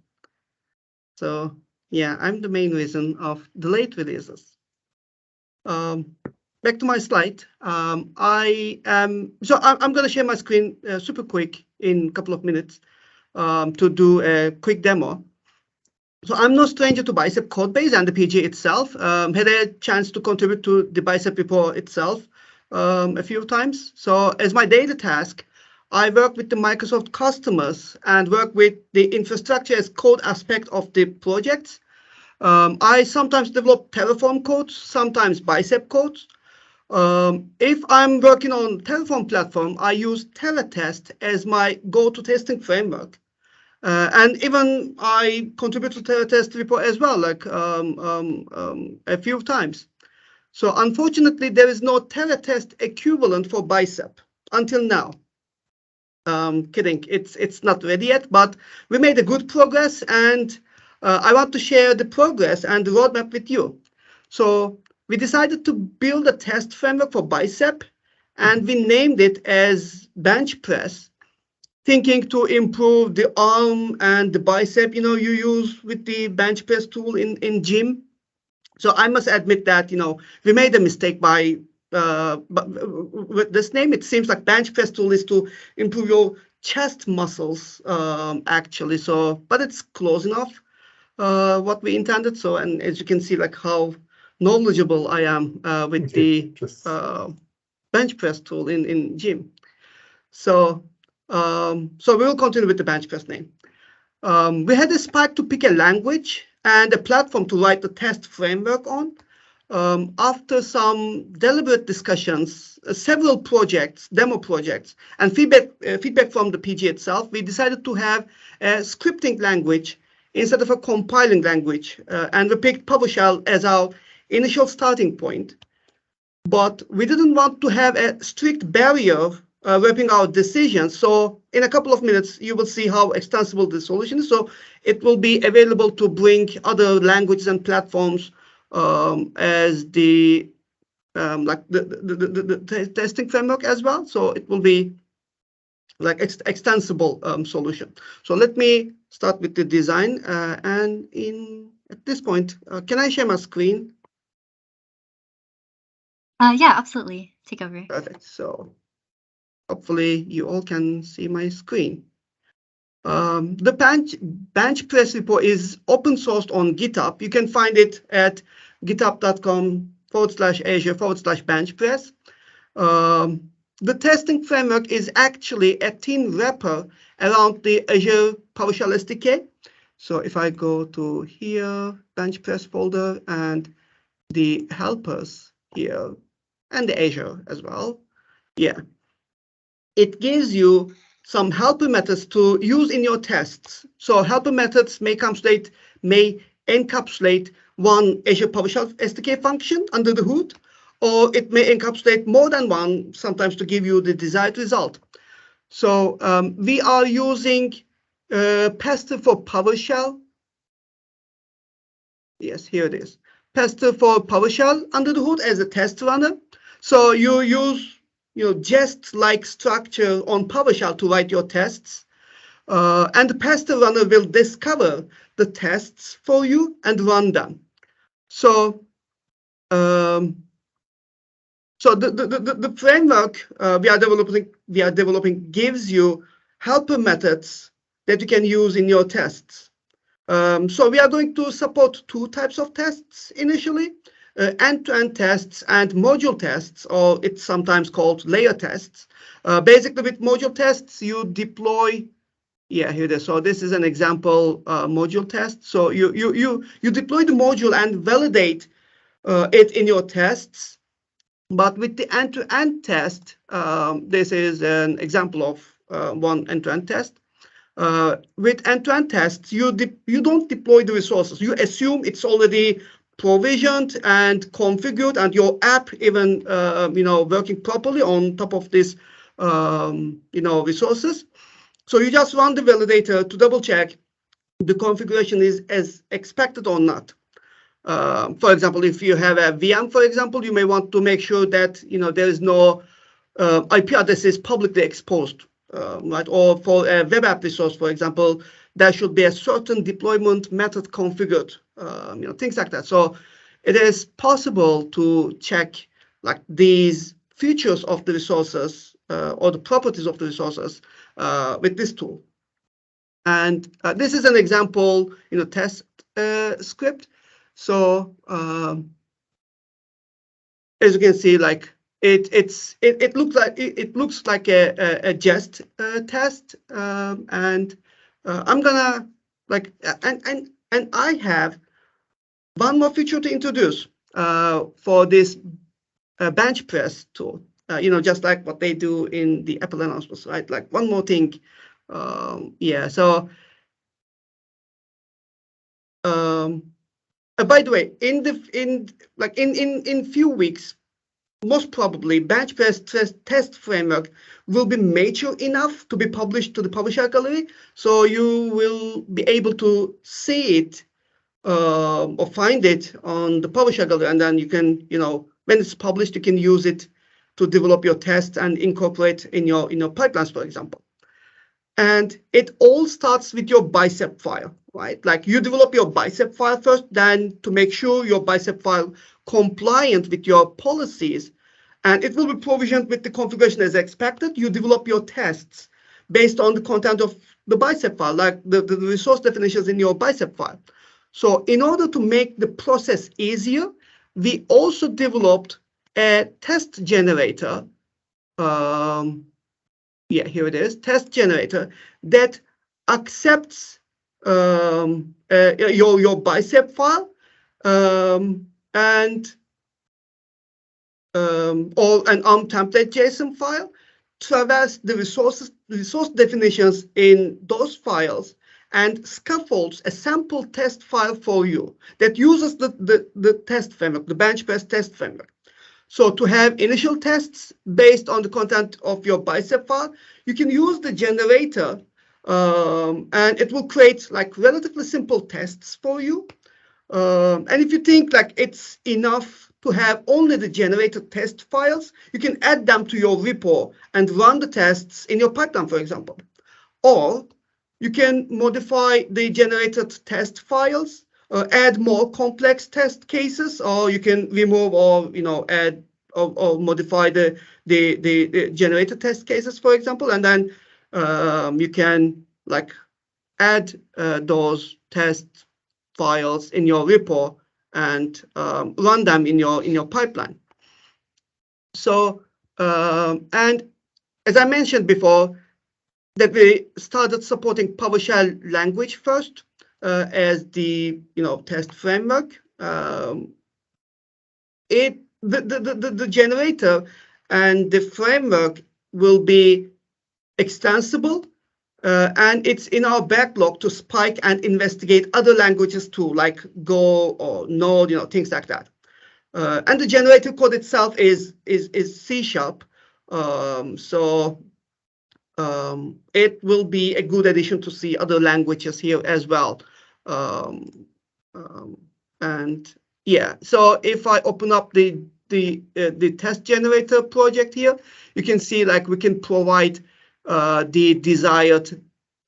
So yeah, I'm the main reason of the late releases. Back to my slide. I'm going to share my screen super quick in a couple of minutes to do a quick demo. So I'm no stranger to Bicep codebase and the PG itself. Had a chance to contribute to the Bicep repo itself a few times. So as my daily task, I work with the Microsoft customers and work with the infrastructure as code aspect of the projects. I sometimes develop Terraform codes, sometimes Bicep codes. If I'm working on Terraform platform, I use Terratest as my go-to testing framework. And even I contribute to Terratest repo as well, like a few times. So unfortunately, there is no Terratest equivalent for Bicep until now. Kidding, it's not ready yet, but we made a good progress, and I want to share the progress and the roadmap with you. So we decided to build a test framework for Bicep, and we named it as Benchpress, thinking to improve the arm and the bicep, you use with the Benchpress tool in gym. So I must admit that, we made a mistake by but with this name. It seems like Benchpress tool is to improve your chest muscles, actually. So, but it's close enough what we intended. So, and as you can see, like how knowledgeable I am with the Benchpress tool in gym. So we will continue with the Benchpress name. We had a spike to pick a language and a platform to write the test framework on. After some deliberate discussions, several projects, demo projects, and feedback from the PG itself, we decided to have a scripting language instead of a compiling language. And we picked PowerShell as our initial starting point. But we didn't want to have a strict barrier wrapping our decisions. So in a couple of minutes, you will see how extensible the solution is. So it will be available to bring other languages and platforms as the testing framework as well. So it will be like extensible solution. So let me start with the design. And at this point, can I share my screen? Yeah, absolutely. Take over. Perfect. So hopefully you all can see my screen. The Benchpress repo is open sourced on GitHub. You can find it at github.com/Azure/Benchpress. The testing framework is actually a thin wrapper around the Azure PowerShell SDK. So if I go to here, Benchpress folder, and the helpers here, and the Azure as well, yeah, it gives you some helper methods to use in your tests. So helper methods may encapsulate one Azure PowerShell SDK function under the hood, or it may encapsulate more than one, sometimes to give you the desired result. So we are using Pester for PowerShell. Yes, here it is. Pester for PowerShell under the hood as a test runner. So you use jest-like structure on PowerShell to write your tests. And the Pester runner will discover the tests for you and run them. So the framework we are developing gives you helper methods that you can use in your tests. So we are going to support two types of tests initially, end-to-end tests and module tests, or it's sometimes called layer tests. Basically, with module tests, you deploy. Yeah, here it is. So this is an example module test. So you deploy the module and validate it in your tests. But with the end-to-end test, this is an example of one end-to-end test. With end-to-end tests, you don't deploy the resources. You assume it's already provisioned and configured, and your app even working properly on top of this resources. So you just run the validator to double check the configuration is as expected or not. For example, if you have a VM, for example, you may want to make sure that there is no IP addresses publicly exposed, right? Or for a web app resource, for example, there should be a certain deployment method configured, things like that. So it is possible to check like these features of the resources or the properties of the resources with this tool. And this is an example, test script. So as you can see, like it looks like a jest test, and I'm gonna and I have one more feature to introduce for this Benchpress tool. Just like what they do in the Apple announcements, right? Like one more thing. Yeah. So. By the way, in few weeks, most probably Benchpress test framework will be mature enough to be published to the PowerShell gallery, so you will be able to see it or find it on the PowerShell gallery, and then you can, when it's published, you can use it to develop your tests and incorporate in your pipelines, for example. And it all starts with your Bicep file, right? Like you develop your Bicep file first, then to make sure your Bicep file compliant with your policies, and it will be provisioned with the configuration as expected. You develop your tests based on the content of the Bicep file, like the resource definitions in your Bicep file. So in order to make the process easier, we also developed a test generator. Yeah, here it is, test generator that accepts your Bicep file and or an template JSON file, traverse the resource definitions in those files, and scaffolds a sample test file for you that uses the test framework, the Benchpress test framework. So to have initial tests based on the content of your Bicep file, you can use the generator, and it will create like relatively simple tests for you. And if you think like it's enough to have only the generated test files, you can add them to your repo and run the tests in your pipeline, for example. Or you can modify the generated test files, add more complex test cases, or you can remove or add or modify the generated test cases, for example, and then you can like add those test files in your repo and run them in your pipeline. So and as I mentioned before, that we started supporting PowerShell language first as the test framework. The generator and the framework will be extensible, and it's in our backlog to spike and investigate other languages too, like Go or Node, things like that. And the generator code itself is C#, so it will be a good addition to see other languages here as well. And yeah, so if I open up the test generator project here, you can see like we can provide the desired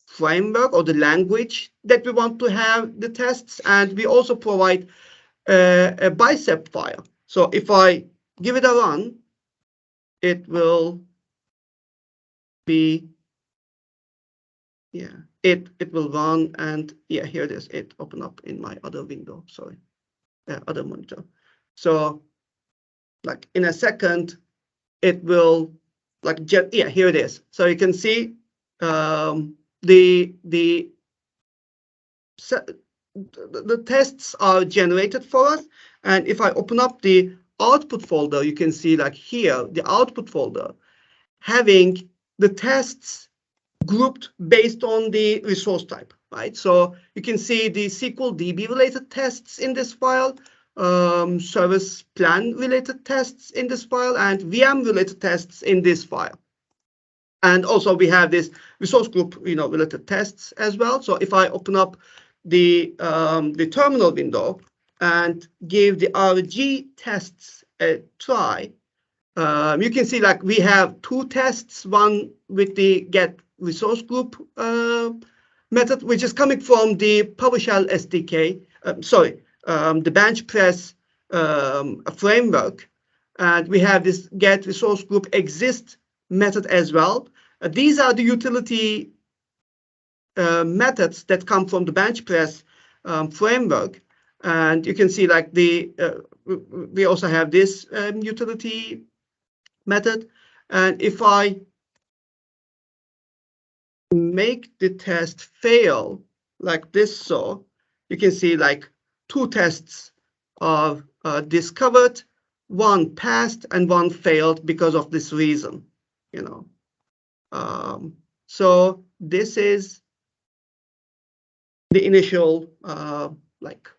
framework or the language that we want to have the tests, and we also provide a Bicep file. So if I give it a run, it will be, yeah, it will run, and yeah, here it is. It opened up in my other window, sorry, other monitor. So like in a second, it will like yeah, here it is. So you can see the tests are generated for us, and if I open up the output folder, you can see like here the output folder having the tests grouped based on the resource type, right? So you can see the SQL DB related tests in this file, service plan related tests in this file, and VM related tests in this file. And also we have this resource group, related tests as well. So if I open up the terminal window and give the RG tests a try, you can see like we have two tests, one with the get resource group method, which is coming from the PowerShell SDK, the Benchpress framework. And we have this get resource group exist method as well. These are the utility methods that come from the Benchpress framework. And you can see like we also have this utility method. And if I make the test fail like this, so you can see like two tests are discovered, one passed and one failed because of this reason, so this is the initial like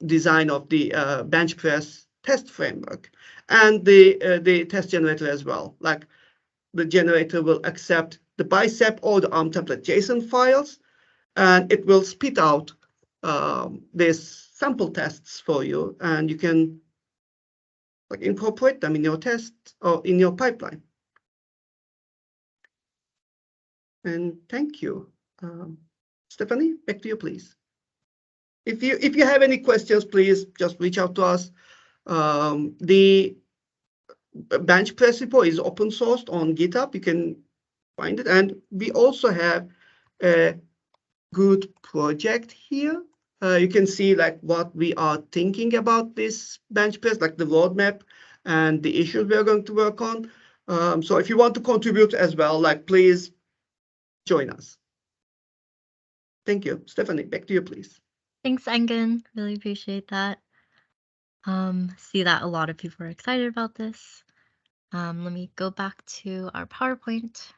design of the Benchpress test framework and the test generator as well. Like the generator will accept the Bicep or the ARM template JSON files, and it will spit out these sample tests for you, and you can like incorporate them in your test or in your pipeline. And thank you. Stephanie, back to you, please. If you have any questions, please just reach out to us. The Benchpress repo is open sourced on GitHub. You can find it, and we also have a good project here. You can see like what we are thinking about this Benchpress, like the roadmap and the issues we are going to work on. So if you want to contribute as well, like please join us. Thank you. Stephanie, back to you, please. Thanks, Engin. Really appreciate that. See that a lot of people are excited about this. Let me go back to our PowerPoint.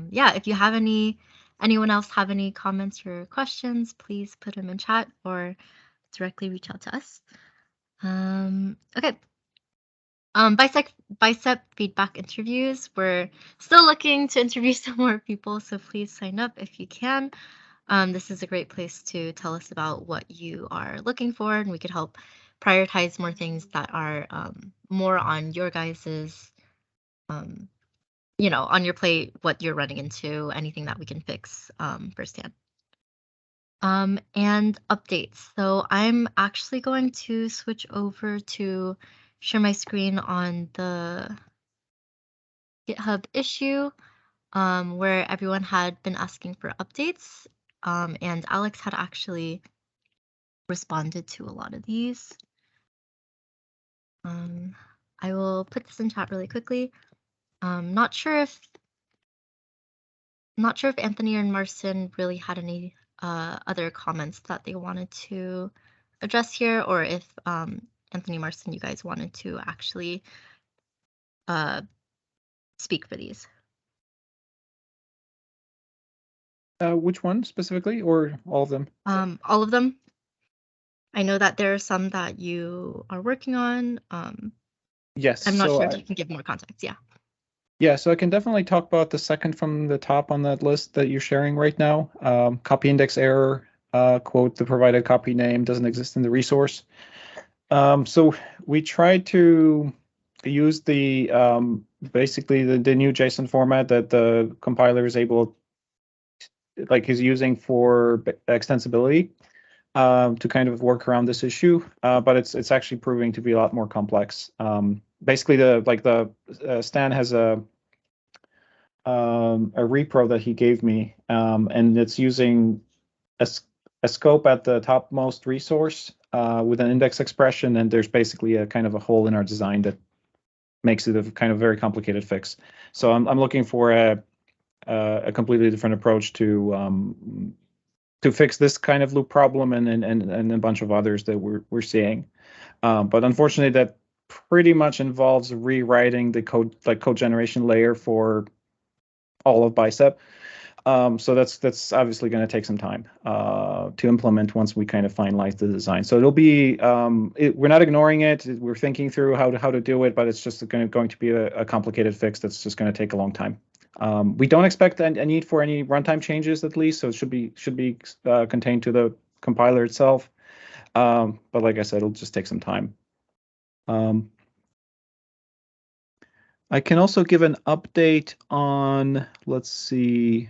Yeah, if you have anyone else have any comments or questions, please put them in chat or directly reach out to us. Okay. Bicep feedback interviews. We're still looking to interview some more people, so please sign up if you can. This is a great place to tell us about what you are looking for, and we could help prioritize more things that are more on your guys's, on your plate, what you're running into, anything that we can fix firsthand. And updates. So I'm actually going to switch over to share my screen on the GitHub issue where everyone had been asking for updates, and Alex had actually responded to a lot of these. I will put this in chat really quickly. Not sure if Anthony or Marston really had any other comments that they wanted to address here, or if Anthony, Marston, you guys wanted to actually speak for these. Which one specifically, or all of them? All of them. I know that there are some that you are working on. Yes. I'm not sure if you can give more context. Yeah. Yeah, so I can definitely talk about the second from the top on that list that you're sharing right now. Copy index error, quote, the provided copy name doesn't exist in the resource. So we tried to use the basically the new JSON format that the compiler is able, is using for extensibility to kind of work around this issue, but it's actually proving to be a lot more complex. Basically, Stan has a repro that he gave me, and it's using a scope at the topmost resource with an index expression, and there's basically a kind of a hole in our design that makes it a kind of very complicated fix. So I'm looking for a completely different approach to fix this kind of loop problem and a bunch of others that we're seeing. But unfortunately, that pretty much involves rewriting the code generation layer for all of Bicep. So that's obviously going to take some time to implement once we kind of finalize the design. So it'll be we're not ignoring it. We're thinking through how to do it, but it's just going to be a complicated fix that's just going to take a long time. We don't expect a need for any runtime changes, at least, so it should be contained to the compiler itself. But like I said, it'll just take some time. I can also give an update on, let's see,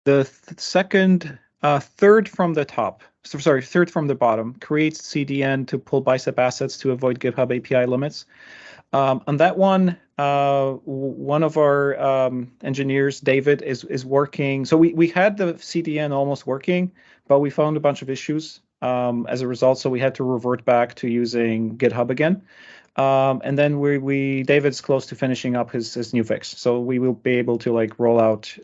the third from the top. So sorry, third from the bottom, creates CDN to pull Bicep assets to avoid GitHub API limits. On that one, one of our engineers, David, is working. So we had the CDN almost working, but we found a bunch of issues as a result. So we had to revert back to using GitHub again. And then David's close to finishing up his new fix. So we will be able to roll out.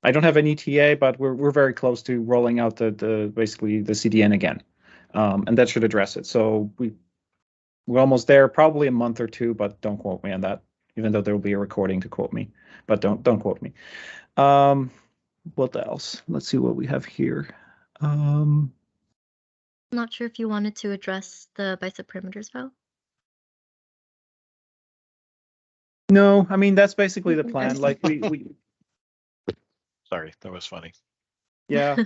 I don't have an ETA, but we're very close to rolling out basically the CDN again, and that should address it. So we're almost there, probably a month or two, but don't quote me on that. Even though there will be a recording to quote me, but don't quote me. What else? Let's see what we have here. Not sure if you wanted to address the Bicep parameters file. No, I mean that's basically the plan. Like we Sorry, that was funny. Yeah.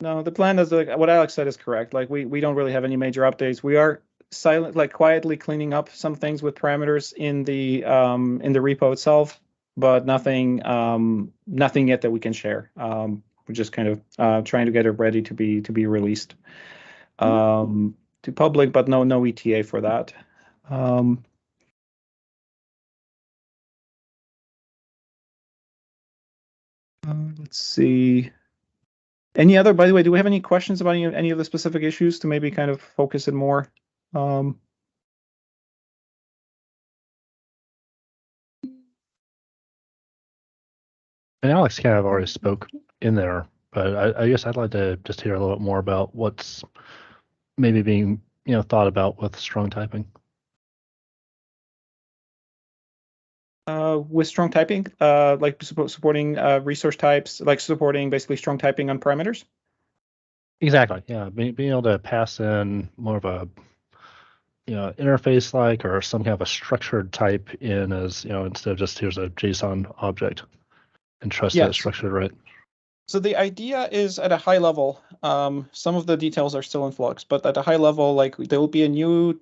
No, the plan is what Alex said is correct. Like we don't really have any major updates. We are quietly cleaning up some things with parameters in the repo itself, but nothing yet that we can share. We're just kind of trying to get it ready to be released to public, but no ETA for that. Let's see. By the way, do we have any questions about any of the specific issues to maybe kind of focus it more? And Alex kind of already spoke in there, but I guess I'd like to just hear a little bit more about what's maybe being thought about with strong typing. With strong typing, like supporting resource types, like supporting basically strong typing on parameters? Exactly, yeah. Being able to pass in more of a interface or some kind of a structured type in as instead of just here's a JSON object and trust that it's structured right. So the idea is at a high level. Some of the details are still in flux, but at a high level, there will be a new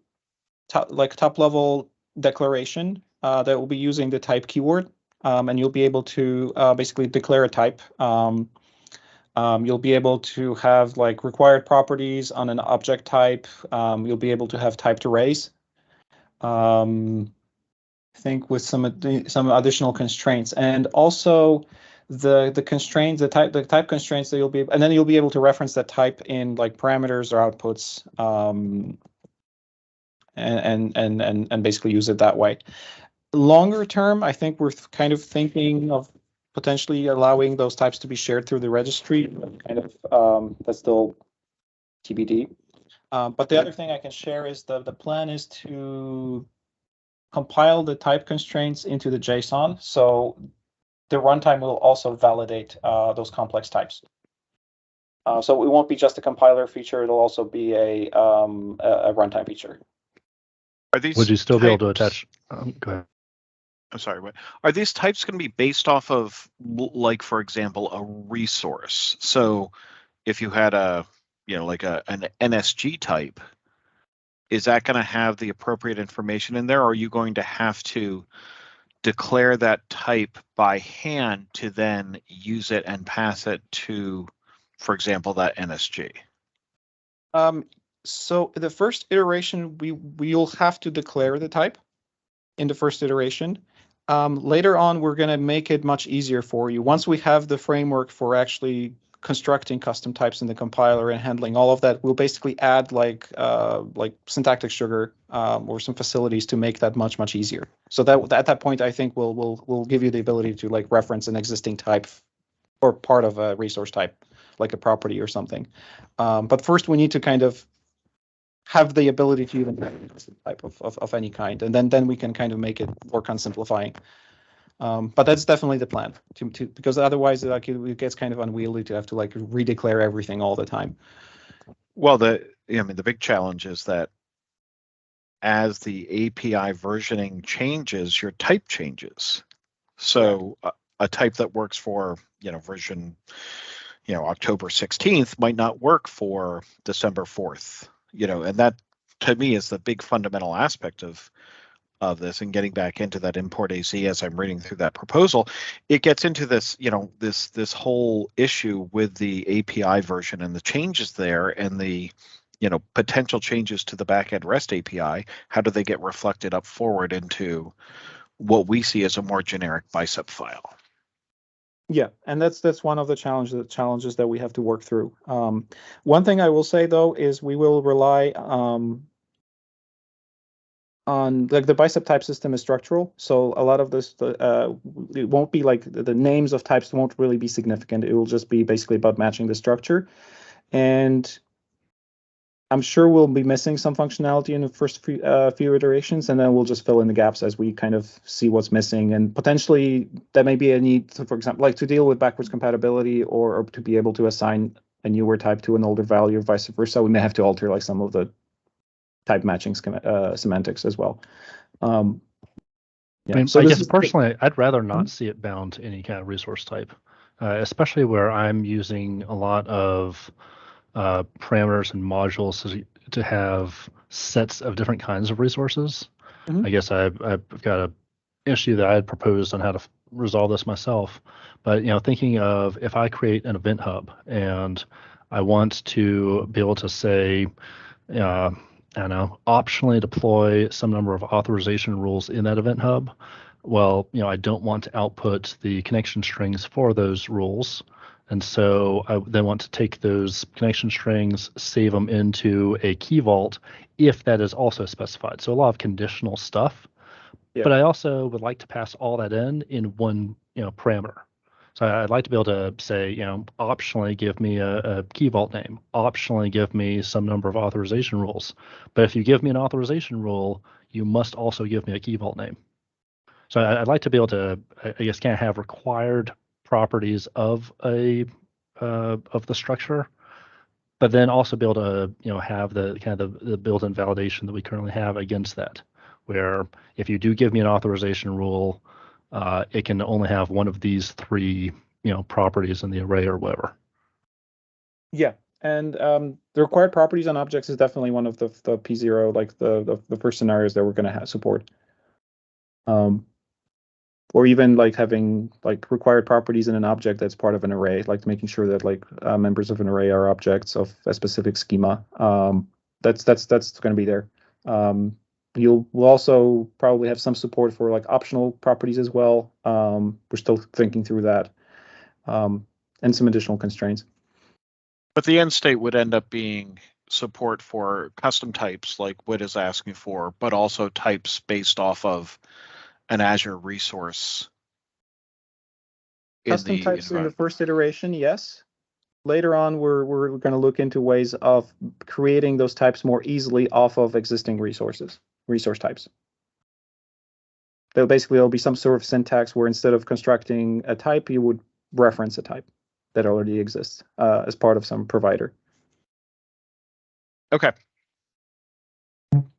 top level declaration that will be using the type keyword, and you'll be able to basically declare a type You'll be able to have like required properties on an object type. You'll be able to have typed arrays. I think with some additional constraints, and also the constraints, the type constraints that you'll be, and then you'll be able to reference that type in like parameters or outputs, and basically use it that way. Longer term, I think we're kind of thinking of potentially allowing those types to be shared through the registry. Kind of that's still TBD. But the other thing I can share is the plan is to compile the type constraints into the JSON, so the runtime will also validate those complex types. So it won't be just a compiler feature; it'll also be a runtime feature. Are these? Would you still be able to attach? Go ahead. I'm sorry. What are these types going to be based off of? Like, for example, a resource. So, if you had a, like an NSG type, is that going to have the appropriate information in there, or are you going to have to declare that type by hand to then use it and pass it to, for example, that NSG? So the first iteration, we'll have to declare the type in the first iteration. Later on, we're going to make it much easier for you. Once we have the framework for actually constructing custom types in the compiler and handling all of that, we'll basically add like syntactic sugar or some facilities to make that much easier. So that at that point, I think we'll give you the ability to like reference an existing type or part of a resource type, like a property or something. But first, we need to kind of have the ability to even type of any kind, and then we can kind of make it work on simplifying. But that's definitely the plan, to because otherwise like it gets kind of unwieldy to have to like redeclare everything all the time. Well, the big challenge is that as the API versioning changes, your type changes. So a type that works for version October 16th might not work for December 4th. And that to me is the big fundamental aspect of this. And getting back into that import AZ as I'm reading through that proposal, it gets into this, this whole issue with the API version and the changes there and the potential changes to the backend REST API. How do they get reflected up forward into what we see as a more generic Bicep file? Yeah, and that's one of the challenges that we have to work through. One thing I will say though is we will rely on like the Bicep type system is structural, so a lot of this it won't be like the names of types won't really be significant. It will just be basically about matching the structure, and I'm sure we'll be missing some functionality in the first few iterations, and then we'll just fill in the gaps as we kind of see what's missing. And potentially there may be a need to, for example, like to deal with backwards compatibility or to be able to assign a newer type to an older value or vice versa. We may have to alter like some of the type matching semantics as well. Yeah. I mean, So I this guess is personally, I'd rather not see it bound to any kind of resource type, especially where I'm using a lot of parameters and modules to have sets of different kinds of resources. I guess I've got an issue that I had proposed on how to resolve this myself. But thinking of if I create an event hub and I want to be able to say, I don't know, optionally deploy some number of authorization rules in that event hub. Well, I don't want to output the connection strings for those rules. And so I then want to take those connection strings, save them into a key vault if that is also specified. So a lot of conditional stuff. Yeah. But I also would like to pass all that in one parameter. So I'd like to be able to say, optionally give me a key vault name, optionally give me some number of authorization rules. But if you give me an authorization rule, you must also give me a key vault name. So I'd like to be able to, I guess, kind of have required properties of the structure, but then also be able to, have the kind of the built-in validation that we currently have against that, where if you do give me an authorization rule, it can only have one of these three, properties in the array or whatever. Yeah, and the required properties on objects is definitely one of the P0, like the first scenarios that we're going to support. or even like having like required properties in an object that's part of an array, like making sure that like members of an array are objects of a specific schema. That's going to be there. We'll also probably have some support for like optional properties as well. We're still thinking through that, and some additional constraints. But the end state would end up being support for custom types like Whit is asking for, but also types based off of an Azure resource. Custom types in the first iteration, yes. Later on, we're going to look into ways of creating those types more easily off of existing resource types. There'll be some sort of syntax where instead of constructing a type, you would reference a type that already exists as part of some provider. Okay.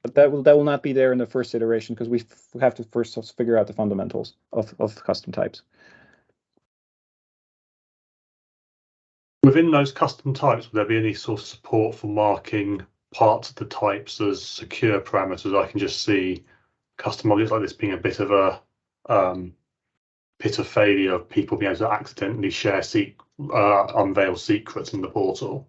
But that will not be there in the first iteration because we have to first figure out the fundamentals of custom types. Within those custom types, would there be any sort of support for marking parts of the types as secure parameters? I can just see custom objects like this being a bit of a pit of failure of people being able to accidentally share unveil secrets in the portal.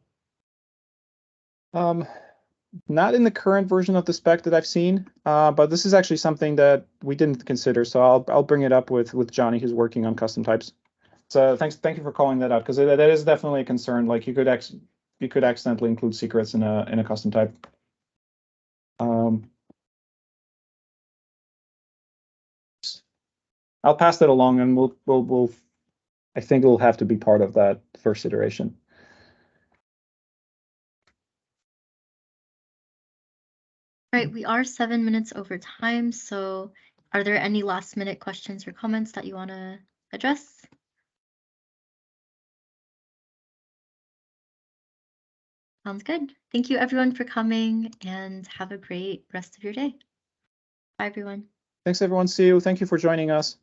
Not in the current version of the spec that I've seen, but this is actually something that we didn't consider. So I'll bring it up with Johnny, who's working on custom types. So thank you for calling that out, because that is definitely a concern. Like you could accidentally include secrets in a custom type. I'll pass that along, and we'll I think it'll have to be part of that first iteration. All right, we are 7 minutes over time, so are there any last minute questions or comments that you want to address? Sounds good. Thank you everyone for coming, and have a great rest of your day. Bye everyone. Thanks everyone. See you. Thank you for joining us.